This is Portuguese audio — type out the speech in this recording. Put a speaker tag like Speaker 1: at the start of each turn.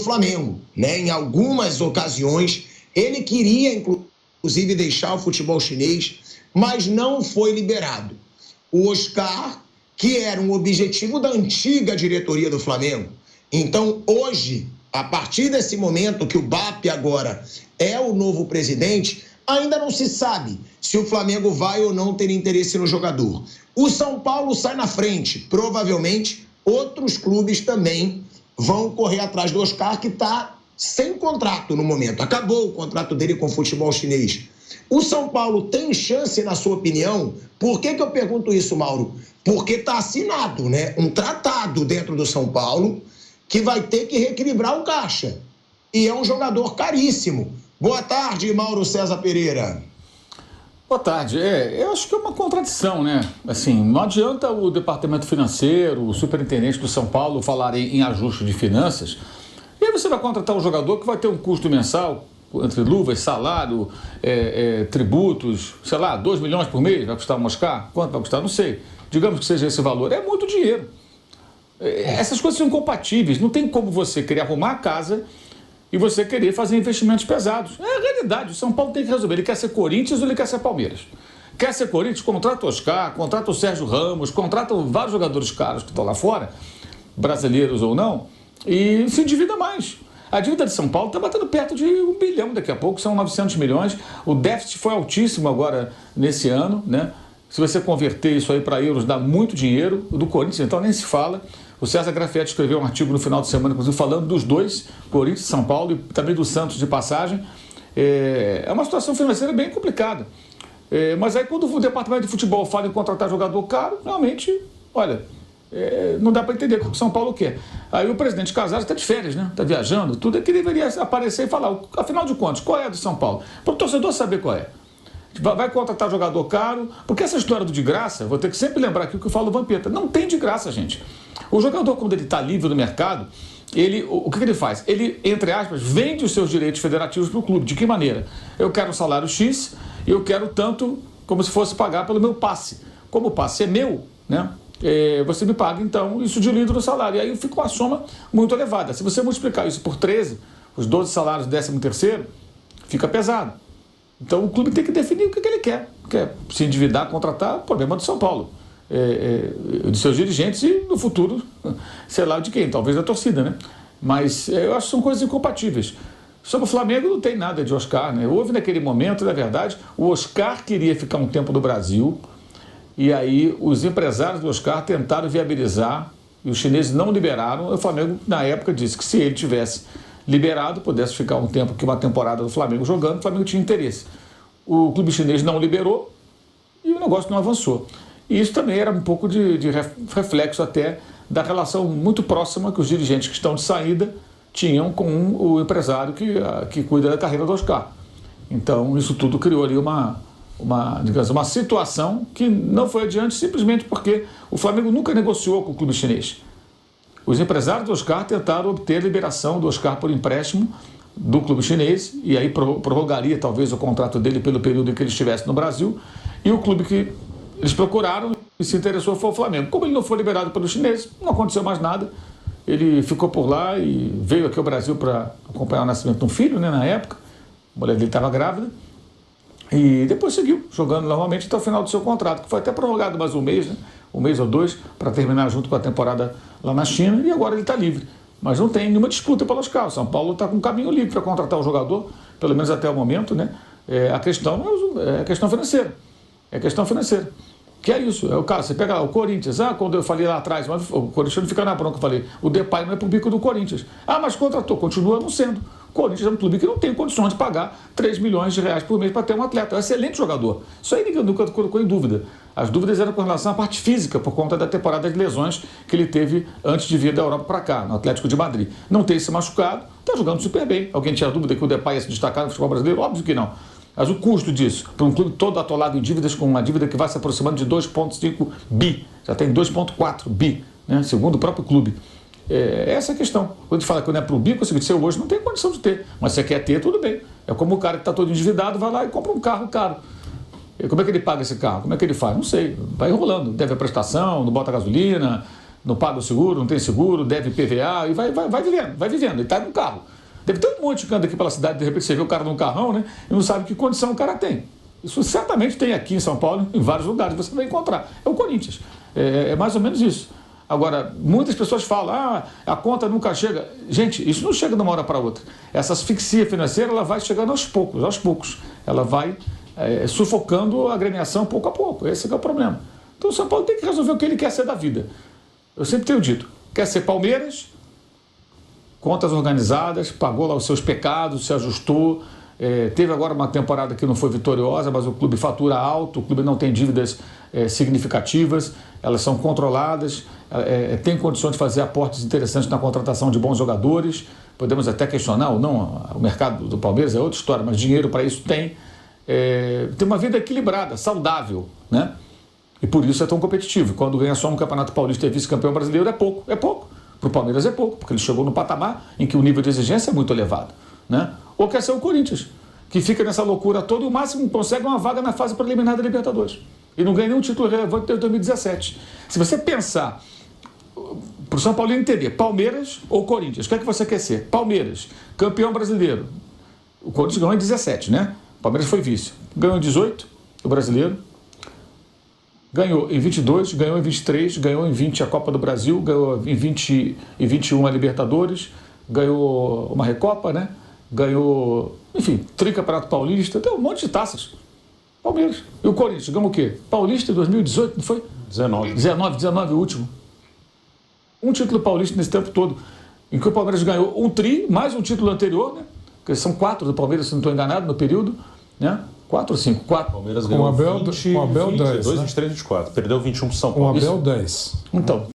Speaker 1: Flamengo, né? Em algumas ocasiões, ele queria, inclusive, deixar o futebol chinês, mas não foi liberado. O Oscar, que era um objetivo da antiga diretoria do Flamengo. Então, hoje, a partir desse momento que o BAP agora é o novo presidente, ainda não se sabe se o Flamengo vai ou não ter interesse no jogador. O São Paulo sai na frente. Provavelmente, outros clubes também vão correr atrás do Oscar, que está sem contrato no momento. Acabou o contrato dele com o futebol chinês. O São Paulo tem chance, na sua opinião? Por que eu pergunto isso, Mauro? Porque está assinado, né, um tratado dentro do São Paulo que vai ter que reequilibrar o caixa. E é um jogador caríssimo. Boa tarde, Mauro César Pereira.
Speaker 2: Boa tarde. Eu acho que é uma contradição, né? Assim, não adianta o departamento financeiro, o superintendente do São Paulo falarem em ajuste de finanças, e aí você vai contratar um jogador que vai ter um custo mensal, entre luvas, salário, tributos, sei lá, 2 milhões por mês, vai custar um Oscar? Quanto vai custar? Não sei. Digamos que seja esse valor. É muito dinheiro. Essas coisas são incompatíveis. Não tem como você querer arrumar a casa e você querer fazer investimentos pesados. É a realidade. O São Paulo tem que resolver. Ele quer ser Corinthians ou ele quer ser Palmeiras? Quer ser Corinthians? Contrata o Oscar, contrata o Sérgio Ramos, contrata vários jogadores caros que estão lá fora, brasileiros ou não, e se endivida mais. A dívida de São Paulo está batendo perto de 1 bilhão daqui a pouco, são 900 milhões. O déficit foi altíssimo agora nesse ano, né? Se você converter isso aí para euros, dá muito dinheiro. O do Corinthians, então, nem se fala. O César Grafietti escreveu um artigo no final de semana, inclusive, falando dos dois, Corinthians e São Paulo, e também do Santos de passagem. É uma situação financeira bem complicada. Mas aí, quando o departamento de futebol fala em contratar jogador caro, realmente, olha, não dá para entender o que o São Paulo quer. Aí o presidente Casares está de férias, né? Está viajando, tudo é que deveria aparecer e falar, afinal de contas, qual é a do São Paulo? Para o torcedor saber qual é. Vai contratar jogador caro, porque essa história do de graça, vou ter que sempre lembrar aqui o que eu falo do Vampeta, não tem de graça, gente. O jogador, quando ele está livre no mercado, o que ele faz? Ele, entre aspas, vende os seus direitos federativos para o clube. De que maneira? Eu quero um salário X e eu quero tanto como se fosse pagar pelo meu passe. Como o passe é meu, né? Você me paga, então, isso diluído no salário. E aí fica uma soma muito elevada. Se você multiplicar isso por 13, os 12 salários do 13º, fica pesado. Então o clube tem que definir o que ele quer. Quer se endividar, contratar, problema do São Paulo. De seus dirigentes e no futuro, sei lá de quem, talvez da torcida, né? Mas eu acho que são coisas incompatíveis. Sobre o Flamengo não tem nada de Oscar, né? Houve naquele momento, na verdade, o Oscar queria ficar um tempo no Brasil e aí os empresários do Oscar tentaram viabilizar e os chineses não liberaram. O Flamengo, na época, disse que se ele tivesse liberado, pudesse ficar um tempo, que uma temporada do Flamengo jogando, o Flamengo tinha interesse. O clube chinês não liberou e o negócio não avançou. E isso também era um pouco de reflexo até da relação muito próxima que os dirigentes que estão de saída tinham com o empresário que cuida da carreira do Oscar. Então, isso tudo criou ali uma situação que não foi adiante simplesmente porque o Flamengo nunca negociou com o clube chinês. Os empresários do Oscar tentaram obter a liberação do Oscar por empréstimo do clube chinês e aí prorrogaria talvez o contrato dele pelo período em que ele estivesse no Brasil, e o clube que eles procuraram e se interessou foi o Flamengo. Como ele não foi liberado pelos chineses, não aconteceu mais nada. Ele ficou por lá e veio aqui ao Brasil para acompanhar o nascimento de um filho, né, na época. A mulher dele estava grávida. E depois seguiu jogando normalmente até o final do seu contrato, que foi até prorrogado mais um mês, né? 1 mês ou 2, para terminar junto com a temporada lá na China, e agora ele está livre. Mas não tem nenhuma disputa pelos carros. São Paulo está com um caminho livre para contratar o jogador, pelo menos até o momento, né? A questão é a questão financeira. É questão financeira. Que é isso. É o caso. Você pega lá o Corinthians. Quando eu falei lá atrás, mas o Corinthians não fica na bronca, eu falei, o Depay não é pro bico do Corinthians. Mas contratou, continua não sendo. O Corinthians é um clube que não tem condições de pagar 3 milhões de reais por mês para ter um atleta. É um excelente jogador. Isso aí ninguém nunca colocou em dúvida. As dúvidas eram com relação à parte física, por conta da temporada de lesões que ele teve antes de vir da Europa para cá, no Atlético de Madrid. Não tem se machucado, está jogando super bem. Alguém tinha dúvida que o Depay ia se destacar no futebol brasileiro? Óbvio que não. Mas o custo disso, para um clube todo atolado em dívidas, com uma dívida que vai se aproximando de 2,5 bi, já tem 2,4 bi, né, segundo o próprio clube. Essa é a questão. Quando fala que não é para o bi, conseguir ser hoje, não tem condição de ter. Mas se você quer ter, tudo bem. É como o cara que está todo endividado, vai lá e compra um carro caro. E como é que ele paga esse carro? Como é que ele faz? Não sei. Vai enrolando. Deve a prestação, não bota gasolina, não paga o seguro, não tem seguro, deve PVA, e vai vivendo, ele está no carro. Deve ter um monte que anda aqui pela cidade, de repente você vê o cara num carrão, né? E não sabe que condição o cara tem. Isso certamente tem aqui em São Paulo, em vários lugares, você vai encontrar. É o Corinthians. É mais ou menos isso. Agora, muitas pessoas falam, a conta nunca chega. Gente, isso não chega de uma hora para outra. Essa asfixia financeira, ela vai chegando aos poucos. Ela vai sufocando a agremiação pouco a pouco. Esse é o problema. Então o São Paulo tem que resolver o que ele quer ser da vida. Eu sempre tenho dito, quer ser Palmeiras, contas organizadas, pagou lá os seus pecados, se ajustou, teve agora uma temporada que não foi vitoriosa, mas o clube fatura alto, o clube não tem dívidas significativas, elas são controladas, tem condições de fazer aportes interessantes na contratação de bons jogadores, podemos até questionar ou não, o mercado do Palmeiras é outra história, mas dinheiro para isso tem. Tem uma vida equilibrada, saudável, né? E por isso é tão competitivo. Quando ganha só um Campeonato Paulista e vice-campeão brasileiro, é pouco. Para o Palmeiras é pouco, porque ele chegou no patamar em que o nível de exigência é muito elevado, né? Ou quer ser o Corinthians, que fica nessa loucura toda e o máximo consegue uma vaga na fase preliminar da Libertadores. E não ganha nenhum título relevante desde 2017. Se você pensar, para o São Paulo entender, Palmeiras ou Corinthians, o que é que você quer ser? Palmeiras, campeão brasileiro. O Corinthians ganhou em 17, né? O Palmeiras foi vice. Ganhou em 18, o brasileiro. Ganhou em 22, ganhou em 23, ganhou em 20 a Copa do Brasil, ganhou em 20 e 21 a Libertadores, ganhou uma Recopa, né? Ganhou, enfim, tricampeonato paulista, tem um monte de taças. Palmeiras. E o Corinthians, ganhou o quê? Paulista em 2018, não foi? 19 o último. Um título paulista nesse tempo todo, em que o Palmeiras ganhou um tri, mais um título anterior, né? Porque são 4 do Palmeiras, se não estou enganado, no período, né? 4 ou 5? 4.
Speaker 3: O Palmeiras ganhou 22, 23, 24. Perdeu 21 para o São Paulo.
Speaker 4: O Abel 10.
Speaker 2: Então,